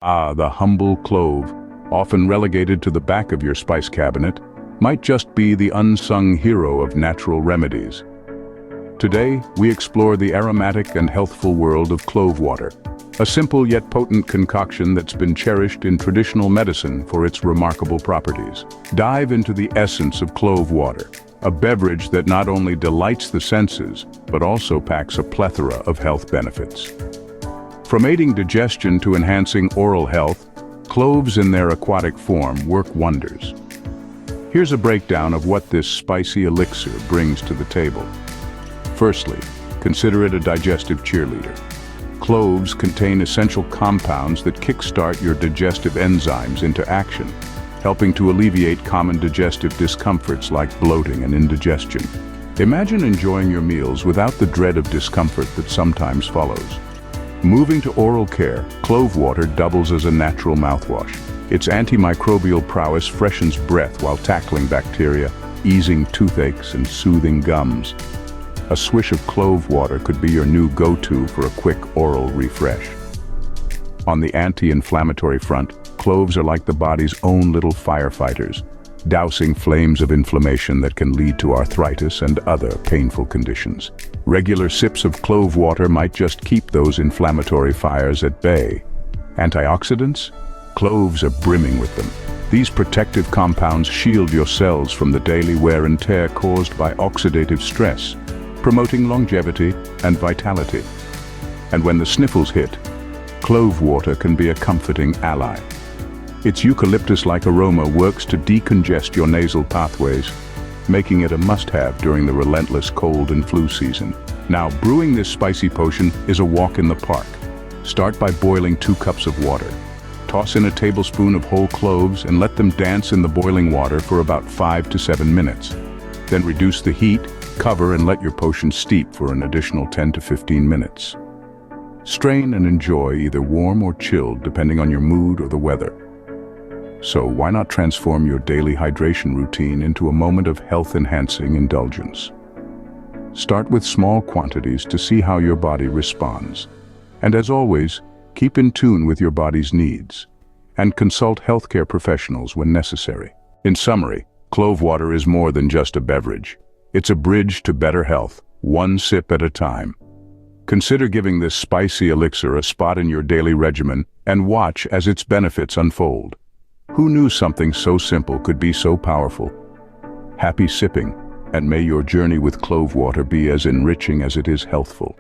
The humble clove, often relegated to the back of your spice cabinet, might just be the unsung hero of natural remedies. Today, we explore the aromatic and healthful world of clove water, a simple yet potent concoction that's been cherished in traditional medicine for its remarkable properties. Dive into the essence of clove water, a beverage that not only delights the senses, but also packs a plethora of health benefits. From aiding digestion to enhancing oral health, cloves in their aquatic form work wonders. Here's a breakdown of what this spicy elixir brings to the table. Firstly, consider it a digestive cheerleader. Cloves contain essential compounds that kickstart your digestive enzymes into action, helping to alleviate common digestive discomforts like bloating and indigestion. Imagine enjoying your meals without the dread of discomfort that sometimes follows. Moving to oral care, clove water doubles as a natural mouthwash. Its antimicrobial prowess freshens breath while tackling bacteria, easing toothaches and soothing gums. A swish of clove water could be your new go-to for a quick oral refresh. On the anti-inflammatory front, cloves are like the body's own little firefighters, dousing flames of inflammation that can lead to arthritis and other painful conditions. Regular sips of clove water might just keep those inflammatory fires at bay. Antioxidants? Cloves are brimming with them. These protective compounds shield your cells from the daily wear and tear caused by oxidative stress, promoting longevity and vitality. And when the sniffles hit, clove water can be a comforting ally. Its eucalyptus-like aroma works to decongest your nasal pathways, making it a must-have during the relentless cold and flu season. Now, brewing this spicy potion is a walk in the park. Start by boiling 2 cups of water. Toss in a tablespoon of whole cloves and let them dance in the boiling water for about 5 to 7 minutes. Then reduce the heat, cover, and let your potion steep for an additional 10 to 15 minutes. Strain and enjoy either warm or chilled depending on your mood or the weather. So why not transform your daily hydration routine into a moment of health-enhancing indulgence? Start with small quantities to see how your body responds. And as always, keep in tune with your body's needs and consult healthcare professionals when necessary. In summary, clove water is more than just a beverage. It's a bridge to better health, one sip at a time. Consider giving this spicy elixir a spot in your daily regimen and watch as its benefits unfold. Who knew something so simple could be so powerful? Happy sipping, and may your journey with clove water be as enriching as it is healthful.